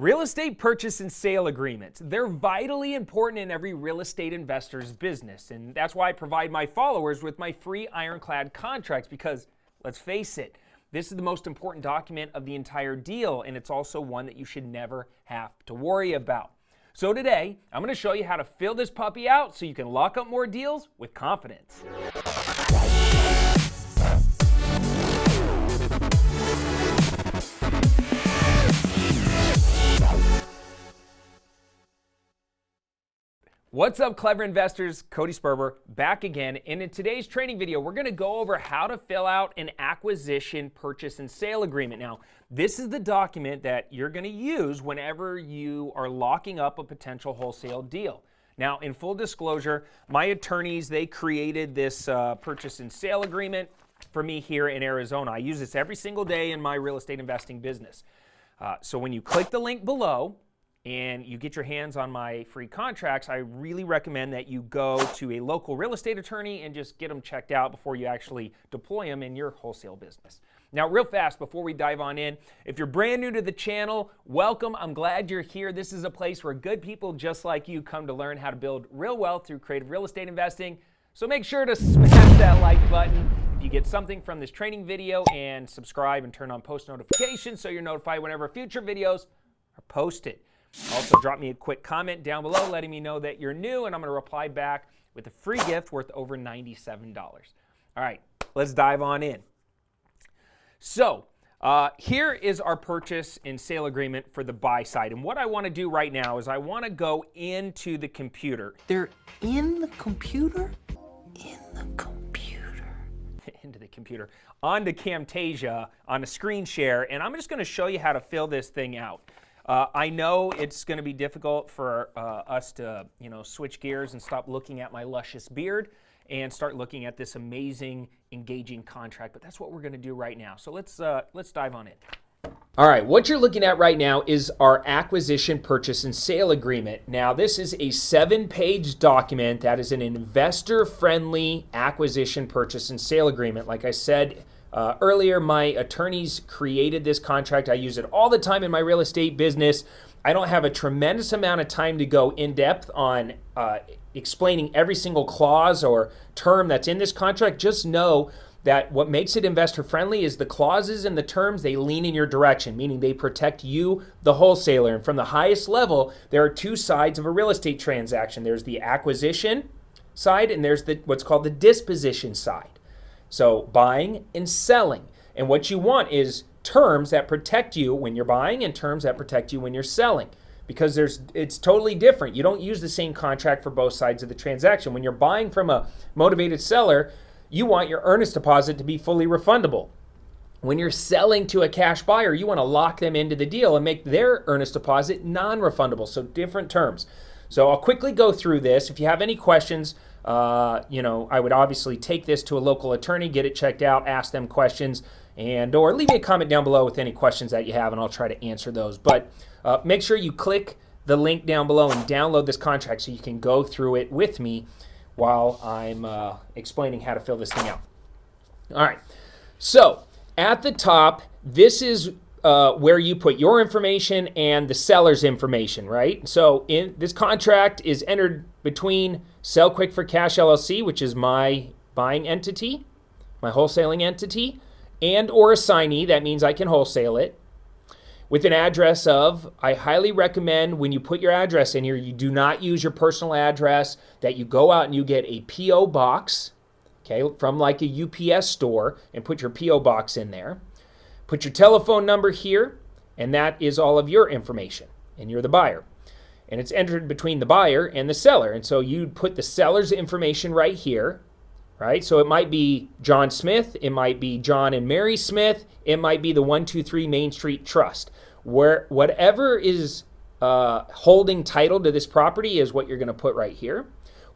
Real estate purchase and sale agreements. They're vitally important in every real estate investor's business. And that's why I provide my followers with my free ironclad contracts because, let's face it, this is the most important document of the entire deal, and it's also one that you should never have to worry about. So today, I'm going to show you how to fill this puppy out so you can lock up more deals with confidence. What's up, clever investors? Cody Sperber back again, and in today's training video, we're going to go over how to fill out an acquisition, purchase, and sale agreement. Now, this is the document that you're going to use whenever you are locking up a potential wholesale deal. Now, in full disclosure, my attorneys, they created this purchase and sale agreement for me here in Arizona. I use this every single day in my real estate investing business. So when you click the link below, and you get your hands on my free contracts, I really recommend that you go to a local real estate attorney and just get them checked out before you actually deploy them in your wholesale business. Now, real fast, before we dive on in, if you're brand new to the channel, welcome. I'm glad you're here. This is a place where good people just like you come to learn how to build real wealth through creative real estate investing. So make sure to smash that like button if you get something from this training video, and subscribe and turn on post notifications so you're notified whenever future videos are posted. Also, drop me a quick comment down below letting me know that you're new, and I'm going to reply back with a free gift worth over $97. All right, let's dive on in. So here is our purchase and sale agreement for the buy side. And what I want to do right now is I want to go into the computer. They're in the computer? In the computer. Into the computer. Onto Camtasia on a screen share, and I'm just going to show you how to fill this thing out. I know it's going to be difficult for us to, switch gears and stop looking at my luscious beard and start looking at this amazing, engaging contract. But that's what we're going to do right now. So let's dive on in. All right, what you're looking at right now is our acquisition, purchase, and sale agreement. Now, this is a 7-page document that is an investor-friendly acquisition, purchase, and sale agreement. Like I said earlier, my attorneys created this contract. I use it all the time in my real estate business. I don't have a tremendous amount of time to go in depth on explaining every single clause or term that's in this contract. Just know that what makes it investor friendly is the clauses and the terms, they lean in your direction, meaning they protect you, the wholesaler. And from the highest level, there are two sides of a real estate transaction. There's the acquisition side, and there's what's called the disposition side. So buying and selling. And what you want is terms that protect you when you're buying and terms that protect you when you're selling. Because it's totally different. You don't use the same contract for both sides of the transaction. When you're buying from a motivated seller, you want your earnest deposit to be fully refundable. When you're selling to a cash buyer, you want to lock them into the deal and make their earnest deposit non-refundable. So different terms. So I'll quickly go through this. If you have any questions, I would obviously take this to a local attorney, get it checked out, ask them questions, or leave me a comment down below with any questions that you have, and I'll try to answer those. But make sure you click the link down below and download this contract so you can go through it with me while I'm explaining how to fill this thing out. All right. So at the top, this is where you put your information and the seller's information, right? So in this contract is entered between Sell Quick for Cash LLC, which is my buying entity, my wholesaling entity, and or assignee. That means I can wholesale it with an address of, I highly recommend when you put your address in here, you do not use your personal address, that you go out and you get a P.O. box, okay, from like a UPS store, and put your P.O. box in there. Put your telephone number here, and that is all of your information, and you're the buyer. And it's entered between the buyer and the seller. And so you put the seller's information right here, right? So it might be John Smith, it might be John and Mary Smith, it might be the 123 Main Street Trust. Whatever is holding title to this property is what you're going to put right here.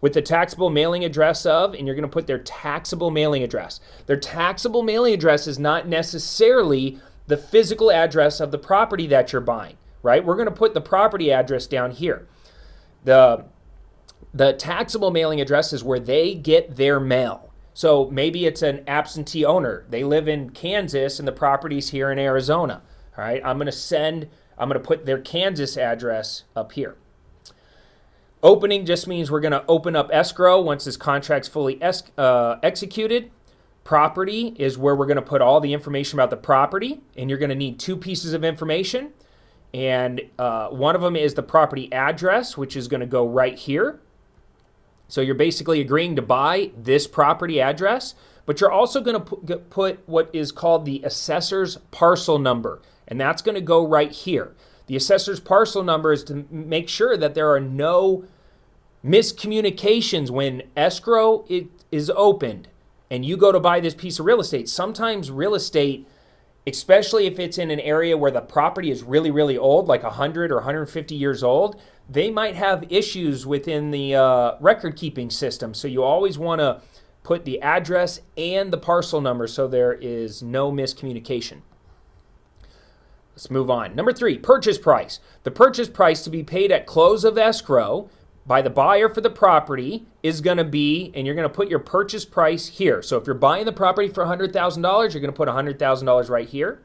With the taxable mailing address of, and you're going to put their taxable mailing address. Their taxable mailing address is not necessarily the physical address of the property that you're buying, right? We're going to put the property address down here. The taxable mailing address is where they get their mail. So maybe it's an absentee owner. They live in Kansas and the property's here in Arizona, all right? I'm going to send I'm going to put their Kansas address up here. Opening just means we're going to open up escrow once this contract's fully executed. Property is where we're going to put all the information about the property, and you're going to need 2 pieces of information. And one of them is the property address, which is going to go right here. So you're basically agreeing to buy this property address, but you're also going to put what is called the assessor's parcel number, and that's going to go right here. The assessor's parcel number is to make sure that there are no miscommunications when escrow is opened and you go to buy this piece of real estate. Sometimes real estate, especially if it's in an area where the property is really, really old, like 100 or 150 years old, they might have issues within the record-keeping system. So you always want to put the address and the parcel number so there is no miscommunication. Let's move on. Number 3, purchase price. The purchase price to be paid at close of escrow by the buyer for the property is going to be, and you're going to put your purchase price here. So if you're buying the property for $100,000, you're going to put $100,000 right here.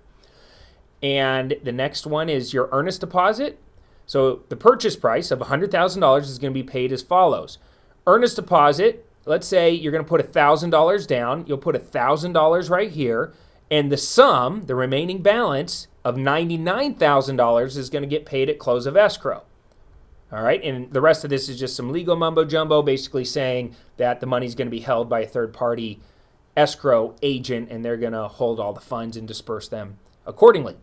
And the next one is your earnest deposit. So the purchase price of $100,000 is going to be paid as follows. Earnest deposit, let's say you're going to put $1,000 down. You'll put $1,000 right here. And the sum, the remaining balance of $99,000 is going to get paid at close of escrow. All right, and the rest of this is just some legal mumbo jumbo, basically saying that the money's going to be held by a third-party escrow agent, and they're going to hold all the funds and disperse them accordingly.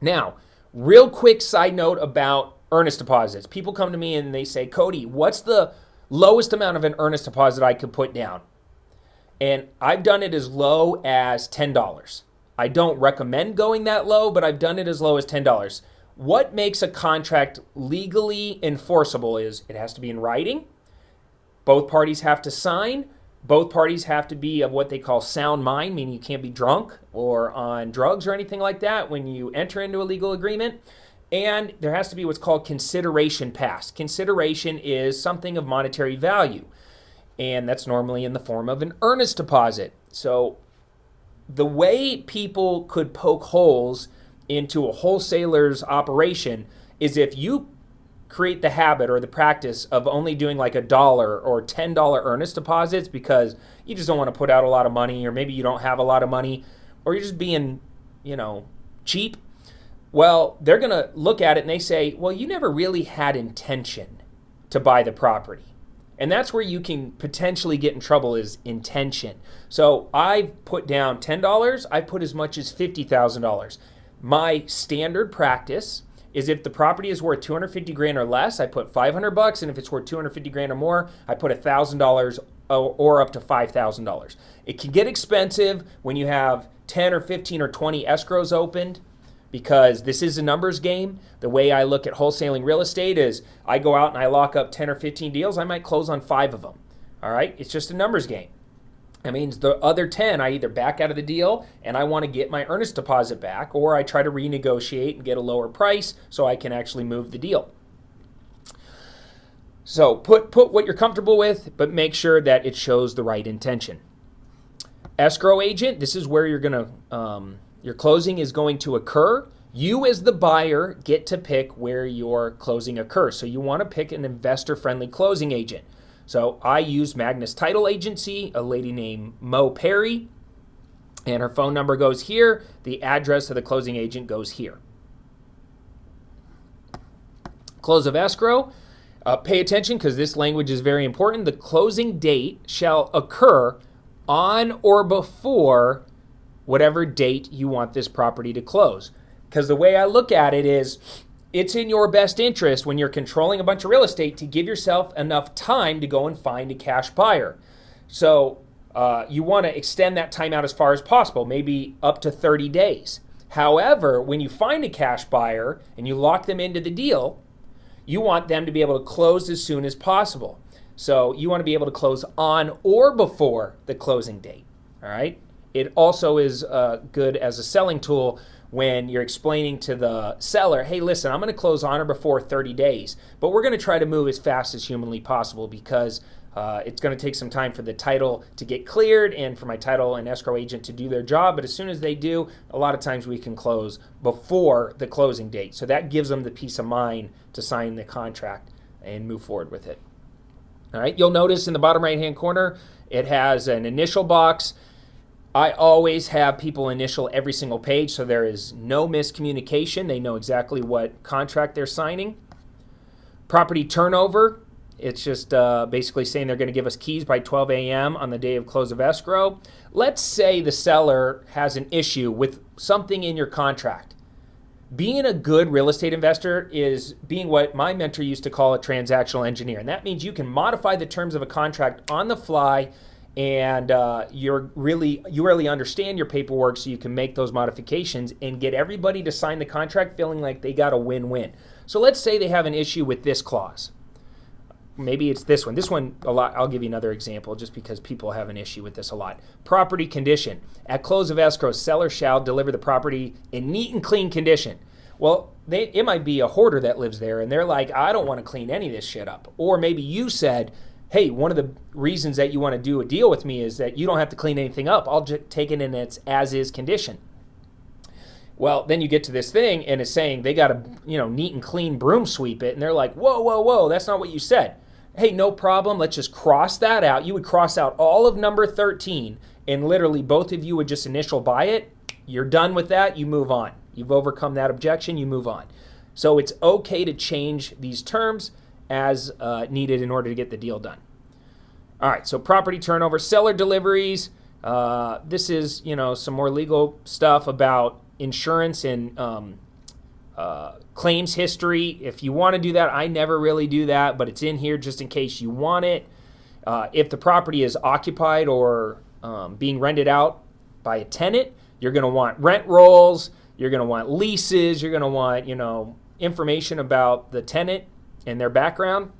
Now, real quick side note about earnest deposits. People come to me and they say, Cody, what's the lowest amount of an earnest deposit I could put down? And I've done it as low as $10. I don't recommend going that low, but I've done it as low as $10. What makes a contract legally enforceable is it has to be in writing. Both parties have to sign. Both parties have to be of what they call sound mind, meaning you can't be drunk or on drugs or anything like that when you enter into a legal agreement. And there has to be what's called consideration passed. Consideration is something of monetary value, and that's normally in the form of an earnest deposit. So the way people could poke holes into a wholesaler's operation is if you create the habit or the practice of only doing like $1 or $10 earnest deposits because you just don't want to put out a lot of money, or maybe you don't have a lot of money, or you're just being, cheap. Well, they're going to look at it and they say, well, you never really had intention to buy the property. And that's where you can potentially get in trouble, is intention. So I've put down $10. I put as much as $50,000. My standard practice is if the property is worth $250,000 or less, I put $500, and if it's worth $250,000 or more, I put $1,000 or up to $5,000. It can get expensive when you have 10 or 15 or 20 escrows opened, because this is a numbers game. The way I look at wholesaling real estate is I go out and I lock up 10 or 15 deals. I might close on 5 of them. All right? It's just a numbers game. That means the other 10, I either back out of the deal and I want to get my earnest deposit back, or I try to renegotiate and get a lower price so I can actually move the deal. So put what you're comfortable with, but make sure that it shows the right intention. Escrow agent, this is where you're going to, your closing is going to occur. You as the buyer get to pick where your closing occurs. So you want to pick an investor-friendly closing agent. So I use Magnus Title Agency, a lady named Mo Perry, and her phone number goes here. The address of the closing agent goes here. Close of escrow. Pay attention because this language is very important. The closing date shall occur on or before whatever date you want this property to close. Because the way I look at it is, it's in your best interest when you're controlling a bunch of real estate to give yourself enough time to go and find a cash buyer. So you want to extend that time out as far as possible, maybe up to 30 days. However, when you find a cash buyer and you lock them into the deal, you want them to be able to close as soon as possible. So you want to be able to close on or before the closing date. All right? It also is good as a selling tool when you're explaining to the seller, hey, listen, I'm going to close on or before 30 days, but we're going to try to move as fast as humanly possible because It's going to take some time for the title to get cleared and for my title and escrow agent to do their job. But as soon as they do, a lot of times we can close before the closing date. So that gives them the peace of mind to sign the contract and move forward with it. All right, you'll notice in the bottom right-hand corner, it has an initial box. I always have people initial every single page, so there is no miscommunication. They know exactly what contract they're signing. Property turnover, it's just basically saying they're going to give us keys by 12 a.m. on the day of close of escrow. Let's say the seller has an issue with something in your contract. Being a good real estate investor is being what my mentor used to call a transactional engineer. And that means you can modify the terms of a contract on the fly, and you really understand your paperwork, so you can make those modifications and get everybody to sign the contract feeling like they got a win-win. So let's say they have an issue with this clause. Maybe it's this one. This one, a lot. I'll give you another example just because people have an issue with this a lot. Property condition. At close of escrow, seller shall deliver the property in neat and clean condition. Well, it might be a hoarder that lives there, and they're like, I don't want to clean any of this shit up. Or maybe you said, hey, one of the reasons that you want to do a deal with me is that you don't have to clean anything up. I'll just take it in its as-is condition. Well, then you get to this thing, and it's saying they got to, neat and clean broom sweep it, and they're like, whoa, whoa, whoa, that's not what you said. Hey, no problem. Let's just cross that out. You would cross out all of number 13, and literally both of you would just initial buy it. You're done with that. You move on. You've overcome that objection. You move on. So it's okay to change these terms as needed in order to get the deal done. All right, so property turnover, seller deliveries. This is, some more legal stuff about insurance and claims history. If you want to do that, I never really do that, but it's in here just in case you want it. If the property is occupied or being rented out by a tenant, you're going to want rent rolls, you're going to want leases, you're going to want, information about the tenant and their background.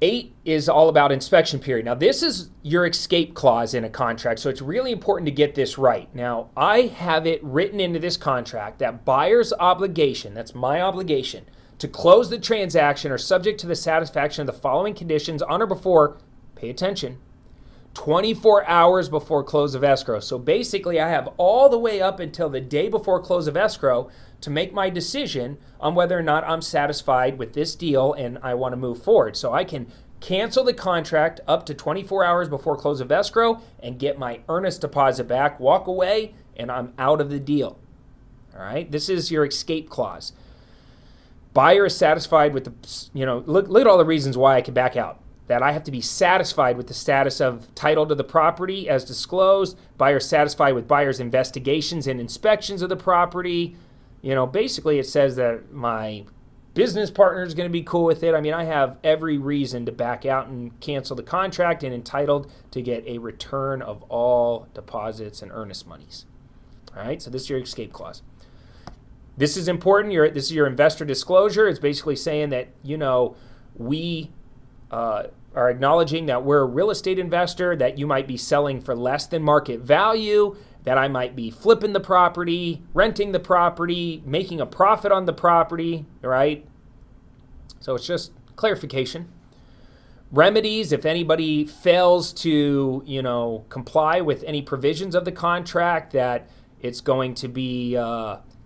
8 is all about inspection period. Now, this is your escape clause in a contract, so it's really important to get this right. Now, I have it written into this contract that buyer's obligation, that's my obligation, to close the transaction are subject to the satisfaction of the following conditions on or before, pay attention, 24 hours before close of escrow. So basically, I have all the way up until the day before close of escrow to make my decision on whether or not I'm satisfied with this deal and I want to move forward. So I can cancel the contract up to 24 hours before close of escrow and get my earnest deposit back, walk away, and I'm out of the deal. All right, this is your escape clause. Buyer is satisfied with the, look at all the reasons why I can back out. That I have to be satisfied with the status of title to the property as disclosed. Buyer satisfied with buyer's investigations and inspections of the property. Basically it says that my business partner is going to be cool with it. I mean, I have every reason to back out and cancel the contract and entitled to get a return of all deposits and earnest monies. All right, so this is your escape clause. This is important. This is your investor disclosure. It's basically saying that, we are acknowledging that we're a real estate investor, that you might be selling for less than market value, that I might be flipping the property, renting the property, making a profit on the property, right? So it's just clarification. Remedies, if anybody fails to, comply with any provisions of the contract, that it's going to be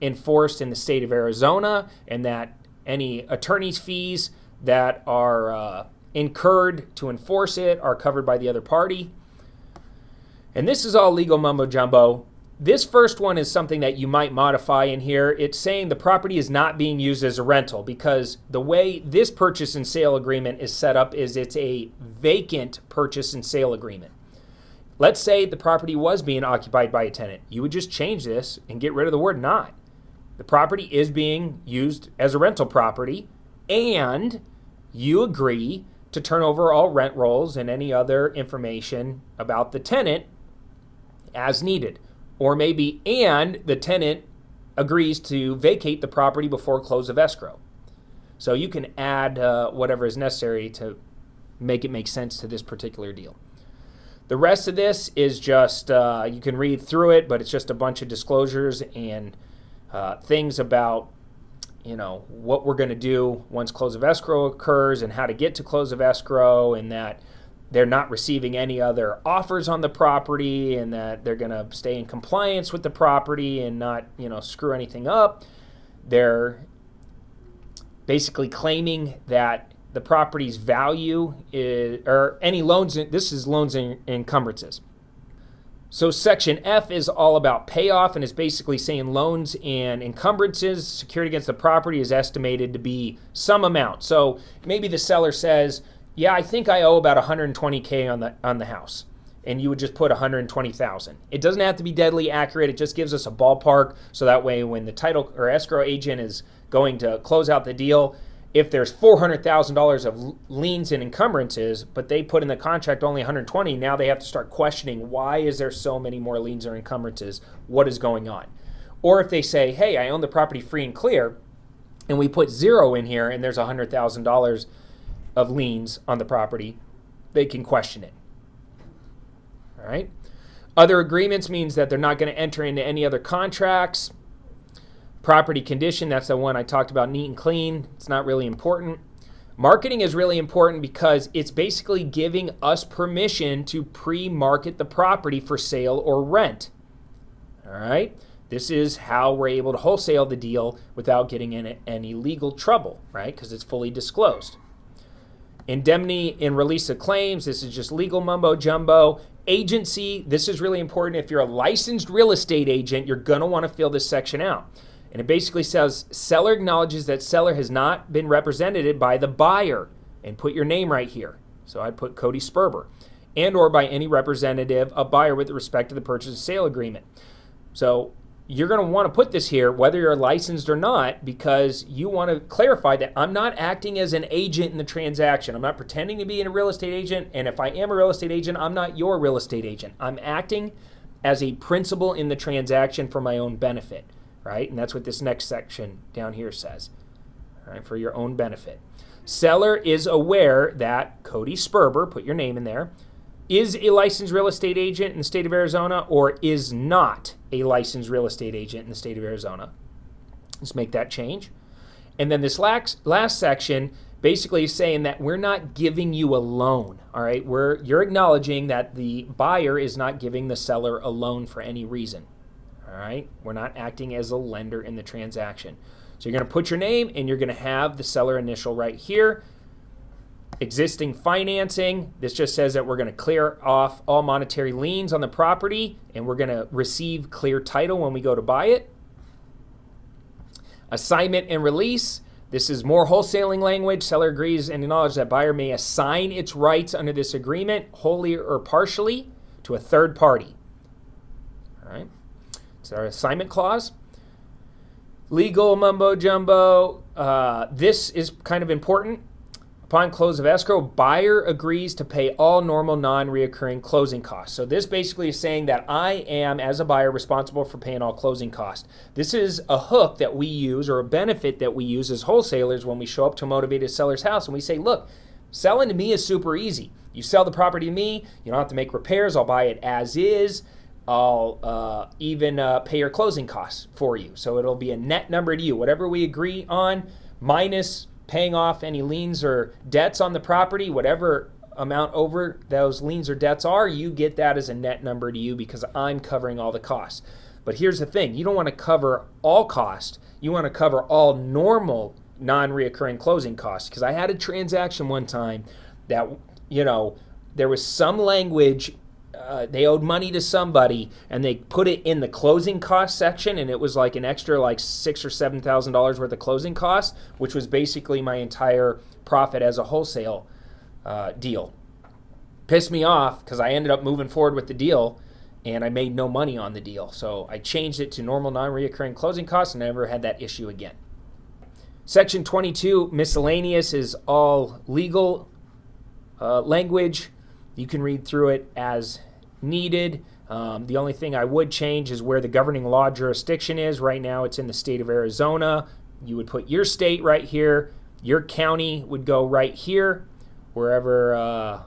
enforced in the state of Arizona, and that any attorney's fees that are incurred to enforce it are covered by the other party. And this is all legal mumbo jumbo. This first one is something that you might modify in here. It's saying the property is not being used as a rental, because the way this purchase and sale agreement is set up is it's a vacant purchase and sale agreement. Let's say the property was being occupied by a tenant. You would just change this and get rid of the word not. The property is being used as a rental property, and you agree to turn over all rent rolls and any other information about the tenant as needed. Or maybe, and the tenant agrees to vacate the property before close of escrow. So you can add whatever is necessary to make it make sense to this particular deal. The rest of this is just, you can read through it, but it's just a bunch of disclosures and things about what we're going to do once close of escrow occurs and how to get to close of escrow, and that they're not receiving any other offers on the property, and that they're going to stay in compliance with the property and not, screw anything up. They're basically claiming that the property's value is, or any loans, this is loans and encumbrances. So section F is all about payoff, and is basically saying loans and encumbrances secured against the property is estimated to be some amount. So maybe the seller says, yeah, I think I owe about $120K on the house, and you would just put $120,000. It doesn't have to be deadly accurate. It just gives us a ballpark, so that way when the title or escrow agent is going to close out the deal, if there's $400,000 of liens and encumbrances, but they put in the contract only $120, now they have to start questioning, why is there so many more liens or encumbrances? What is going on? Or if they say, hey, I own the property free and clear, and we put 0 in here, and there's $100,000 of liens on the property, they can question it. All right. Other agreements means that they're not going to enter into any other contracts. Property condition, that's the one I talked about, neat and clean. It's not really important. Marketing is really important because it's basically giving us permission to pre-market the property for sale or rent. All right. This is how we're able to wholesale the deal without getting in any legal trouble, right? Because it's fully disclosed. Indemnity and release of claims, this is just legal mumbo jumbo. Agency, this is really important. If you're a licensed real estate agent, you're going to want to fill this section out. And it basically says, seller acknowledges that seller has not been represented by the buyer, and put your name right here. So I'd put Cody Sperber, and or by any representative of buyer with respect to the purchase and sale agreement. So you're going to want to put this here, whether you're licensed or not, because you want to clarify that I'm not acting as an agent in the transaction. I'm not pretending to be a real estate agent. And if I am a real estate agent, I'm not your real estate agent. I'm acting as a principal in the transaction for my own benefit, right? And that's what this next section down here says, all right, for your own benefit. Seller is aware that Cody Sperber, put your name in there, is a licensed real estate agent in the state of Arizona, or is not a licensed real estate agent in the state of Arizona. Let's make that change. And then this last section basically is saying that we're not giving you a loan, all right? You're acknowledging that the buyer is not giving the seller a loan for any reason, all right? We're not acting as a lender in the transaction. So you're going to put your name, and you're going to have the seller initial right here. Existing financing, this just says that we're going to clear off all monetary liens on the property, and we're going to receive clear title when we go to buy it. Assignment and release, this is more wholesaling language. Seller agrees and acknowledges that buyer may assign its rights under this agreement wholly or partially to a third party. All right, it's our assignment clause. Legal mumbo jumbo, this is kind of important. Upon close of escrow, buyer agrees to pay all normal non-reoccurring closing costs. So this basically is saying that I am, as a buyer, responsible for paying all closing costs. This is a hook that we use, or a benefit that we use as wholesalers when we show up to a motivated seller's house and we say, look, selling to me is super easy. You sell the property to me, you don't have to make repairs, I'll buy it as is. I'll even pay your closing costs for you. So it'll be a net number to you. Whatever we agree on, minus paying off any liens or debts on the property, whatever amount over those liens or debts are, you get that as a net number to you because I'm covering all the costs. But here's the thing, you don't want to cover all costs. You want to cover all normal non-reoccurring closing costs, because I had a transaction one time that, there was some language, they owed money to somebody, and they put it in the closing cost section, and it was like an extra $6,000 or $7,000 worth of closing costs, which was basically my entire profit as a wholesale deal. Pissed me off because I ended up moving forward with the deal, and I made no money on the deal. So I changed it to normal non-reoccurring closing costs, and I never had that issue again. Section 22, miscellaneous, is all legal language. You can read through it as needed. The only thing I would change is where the governing law jurisdiction is. Right now it's in the state of Arizona. You would put your state right here. Your county would go right here. Wherever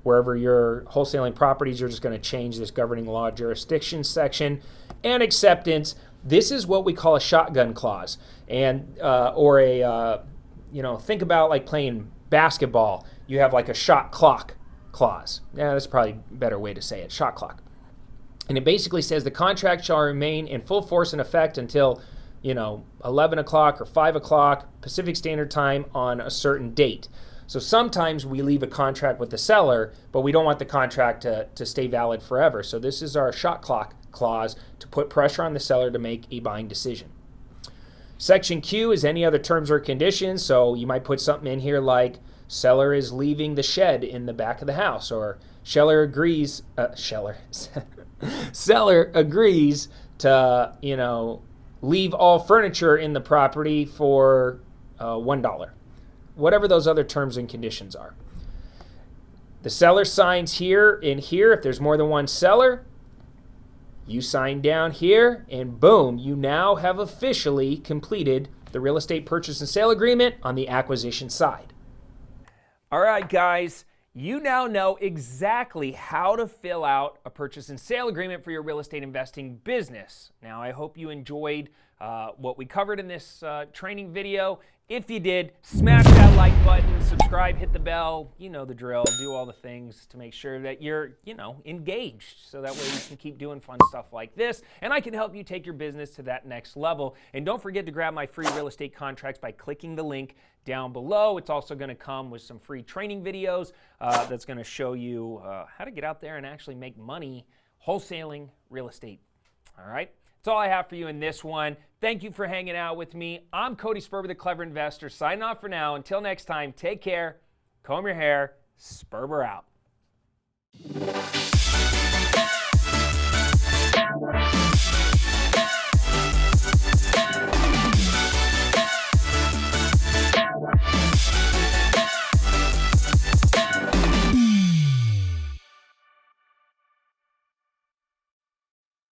you're wholesaling properties, you're just going to change this governing law jurisdiction section. And acceptance, This is what we call a shotgun clause, and or a think about like playing basketball. You have like a shot clock clause. Yeah, that's probably a better way to say it. Shot clock, and it basically says the contract shall remain in full force and effect until 11 o'clock or 5 o'clock Pacific Standard Time on a certain date. So sometimes we leave a contract with the seller, but we don't want the contract to stay valid forever. So this is our shot clock clause to put pressure on the seller to make a buying decision. Section Q is any other terms or conditions. So you might put something in here like seller is leaving the shed in the back of the house, or seller agrees seller agrees to leave all furniture in the property for $1. Whatever those other terms and conditions are. The seller signs here and here. If there's more than one seller, you sign down here, and boom, you now have officially completed the real estate purchase and sale agreement on the acquisition side. All right, guys, you now know exactly how to fill out a purchase and sale agreement for your real estate investing business. Now, I hope you enjoyed what we covered in this training video. If you did, smash that like button, subscribe, hit the bell, you know the drill, do all the things to make sure that you're, engaged, so that way you can keep doing fun stuff like this, and I can help you take your business to that next level. And don't forget to grab my free real estate contracts by clicking the link down below. It's also going to come with some free training videos that's going to show you how to get out there and actually make money wholesaling real estate. All right? That's all I have for you in this one. Thank you for hanging out with me. I'm Cody Sperber, the Clever Investor, signing off for now. Until next time, take care, comb your hair, Sperber out.